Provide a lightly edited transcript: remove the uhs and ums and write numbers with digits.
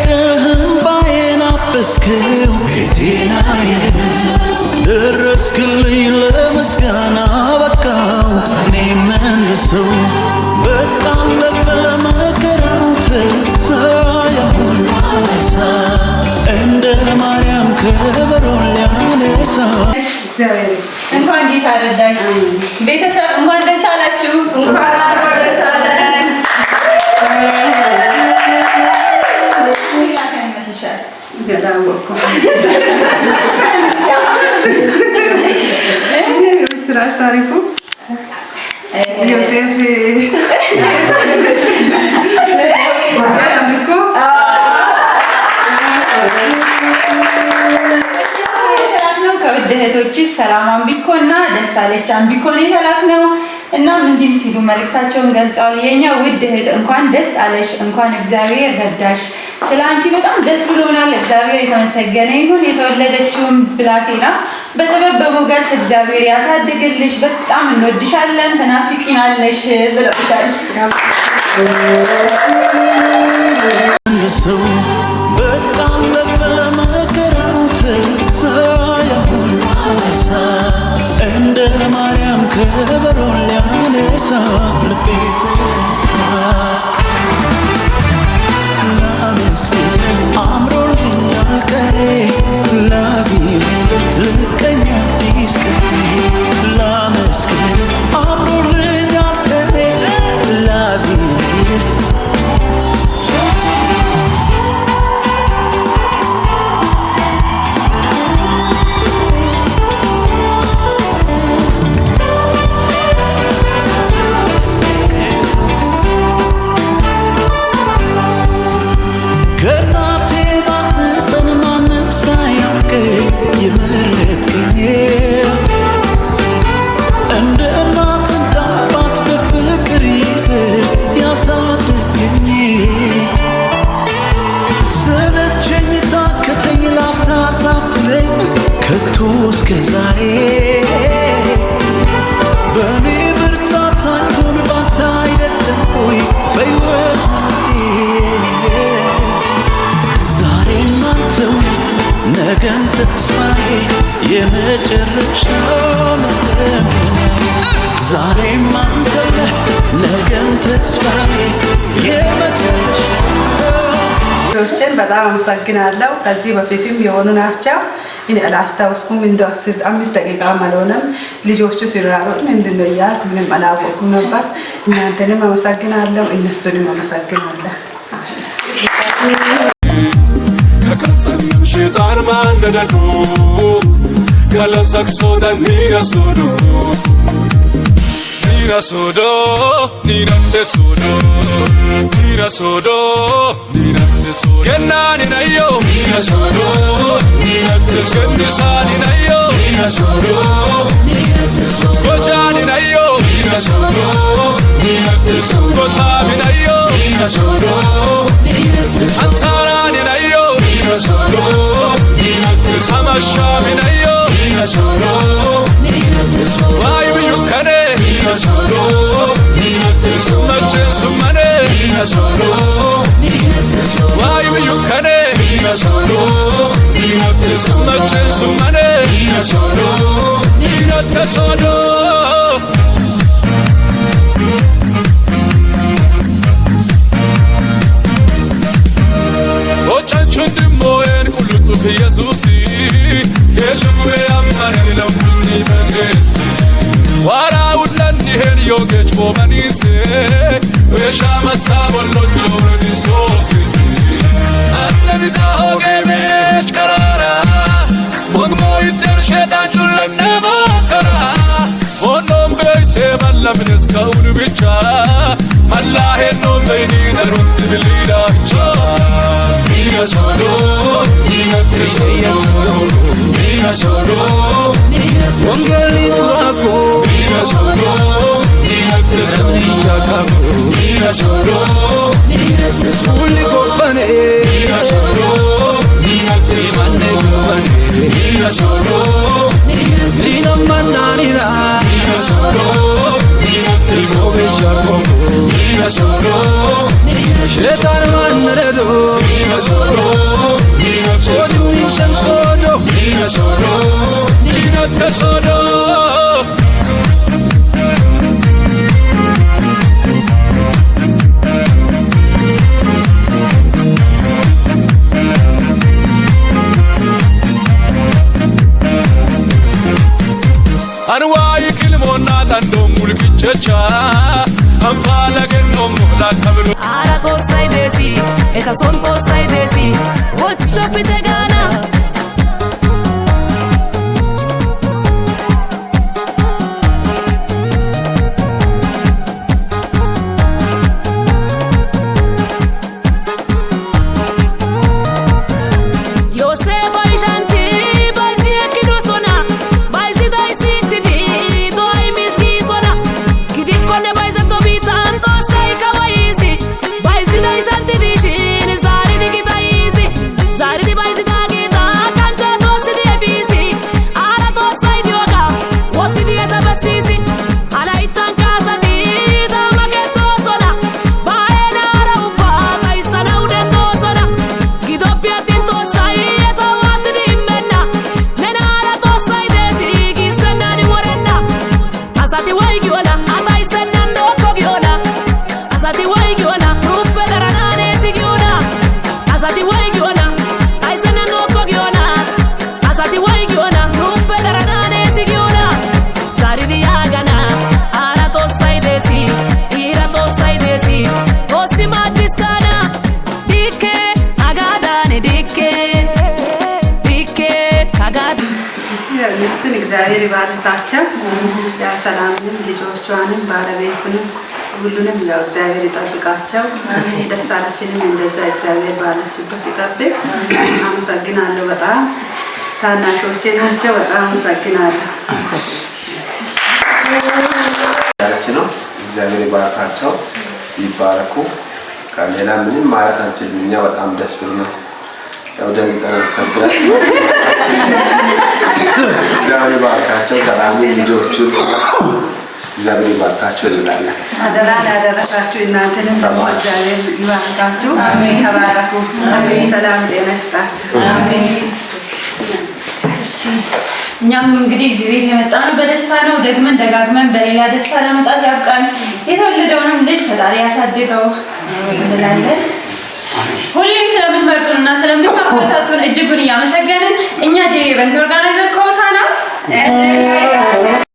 አይደለህም ባዬን አበስከው ቤቴናዬ ደረስክልኝ ለምስጋና በቃው እኔ መልሰው በጣም ለፈመከራው ተሳ ያሁን አሳ እንደ ማርያም ከበሮ ሊያነሳ እንኳን ጌታ ረዳሽ ቤተሰብ እንኳን ደስ አላችሁ እንኳን ደስ አለን ይላከን መስሻል ገዳወኩ ስራሽ ታሪኩ ዮሴፍ እህቶችሽ ሰላማን ቢኮና ደሳለቻን ቢኮን የተላክነው እና እንዲም ሲሉ መልእክታቸውን ገልጸዋል። የኛ ውድ እህት እንኳን ደስ አለሽ እንኳን እግዚአብሔር ረዳሽ ስላንቺ በጣም ደስ ብሎናል እግዚአብሔር የተመሰገነ ይሁን የተወለደችውን ብላቴና በጥበብ በሞገስ እግዚአብሔር ያሳድግልሽ በጣም እንወድሻለን ተናፍቂናለሽ ብለውሻል በጣም ለፈመከራው ተሳ ያሁን አሳ እንደ ማርያም ከበሮ ሊያነሳ ልቤ ተነሳ ላመስግን አምሮልኛል ቀኔ ላዚም ልቀኛ አዲስ ቀኔ ላመስግን አምሮልኛል ቀኔ ላዚም እስከ ዛሬ በኔ ብርታት ሳይሆን ባንተ አይደለም ወይ በሕይወት ዛሬም አንተው ነገም ተስፋዬ የመጨረሻው ነገር ዛሬም አንተው ነገም ተስፋዬ የመጨረሻው ዶችን በጣም አመሰግናለሁ ከዚህ በፊትም የሆኑ ናቸው እኔ አላስታውስኩም እንደው 5 ደቂቃ ማለሆነም ልጆቹ ሲራሩን እንድነው ያልኩ ምንም አላወኩም ነበር እናንተንም አመሰግናለሁ እነሱንም አመሰግናለሁ ከቀጠንም ሸይጣን ማንደዱ ከለሰክሶ ደኒና ሶዶ Nina sodo, nina te sodo, nina sodo, nina te sodo. Kenna nina yo, nina sodo, nina te sodo. Kendisa nina yo, nina sodo, nina te sodo. Koja nina yo, nina sodo, nina te sodo. Kota nina yo, nina sodo, nina te sodo. Antara nina yo, nina sodo, nina te sodo. Samasha nina yo, nina sodo, nina te sodo. Why will you kane? Nina sodo, nina te sodo. Macen sumane, nina sodo, nina te sodo. Why will you kane? Nina sodo, nina te sodo. Macen sumane, nina sodo, nina te sodo. Ochanchun dimoen kulutu Yesusi, kelumwe amani lampuni menesi. Wara udlani hen yogech bomanise, wesha masaboloncho nisokisi. Anabida hogemech karara, mogmo iter shetan chulanne mokara. Onom beise malamnes kaul bicha, malahe no beini darut bilila cha. Nina sodo, nina te sodo, nina sodo, nina te sodo. Nina sodo, nina te sodo, nina sodo, nina te sodo. Uli kopane, nina sodo, nina te sodo, nina sodo, nina mananina, nina sodo, nina te sodo, nina sodo, shetan manredo, nina sodo. anwaayi kilmoonnaa xandoon mulqichacha anfaala kennoom muhlaa kabilo Ara tosai desi, eta son tosai desi, ocho pite gana. ነፍስን እግዚአብሔር ይባርካቸው ያ ሰላምንም ልጆቿንም ባለቤቱንም ሁሉንም ያው እግዚአብሔር ይጠብቃቸው ደሳላችንም እንደዛ እግዚአብሔር ባለችበት ይጠብቅ አመሰግናለሁ በጣም ታናሾቼ ናቸው በጣም አመሰግናለሁ ያለች ነው እግዚአብሔር ይባርካቸው ይባረኩ ካሌላ ምንም ማለት አንችልም እኛ በጣም ደስ ብሎናል ያው ደንግጠን ሰብራል እግዚአብሔር ይባርካቸው ሰላም ልጆቹ እግዚአብሔር ይባርካቸው ይላል አደራ ያደረሳችሁ እናንተንም እግዚአብሔር ይባርካችሁ አሜን ተባረኩ አሜን ሰላም ጤና ይስጣችሁ አሜን እኛም እንግዲህ እዚህ ቤት የመጣነው በደስታ ነው ደግመን ደጋግመን በሌላ ደስታ ለመምጣት ያብቃን የተወለደውንም ልጅ ፈጣሪ ያሳድገው እንላለን ሁሌም ስለምትመርጡንና ስለምታበረታቱን እጅጉን እያመሰገንን እኛ ጄሪ ኢቨንት ኦርጋናይዘር ከሆሳና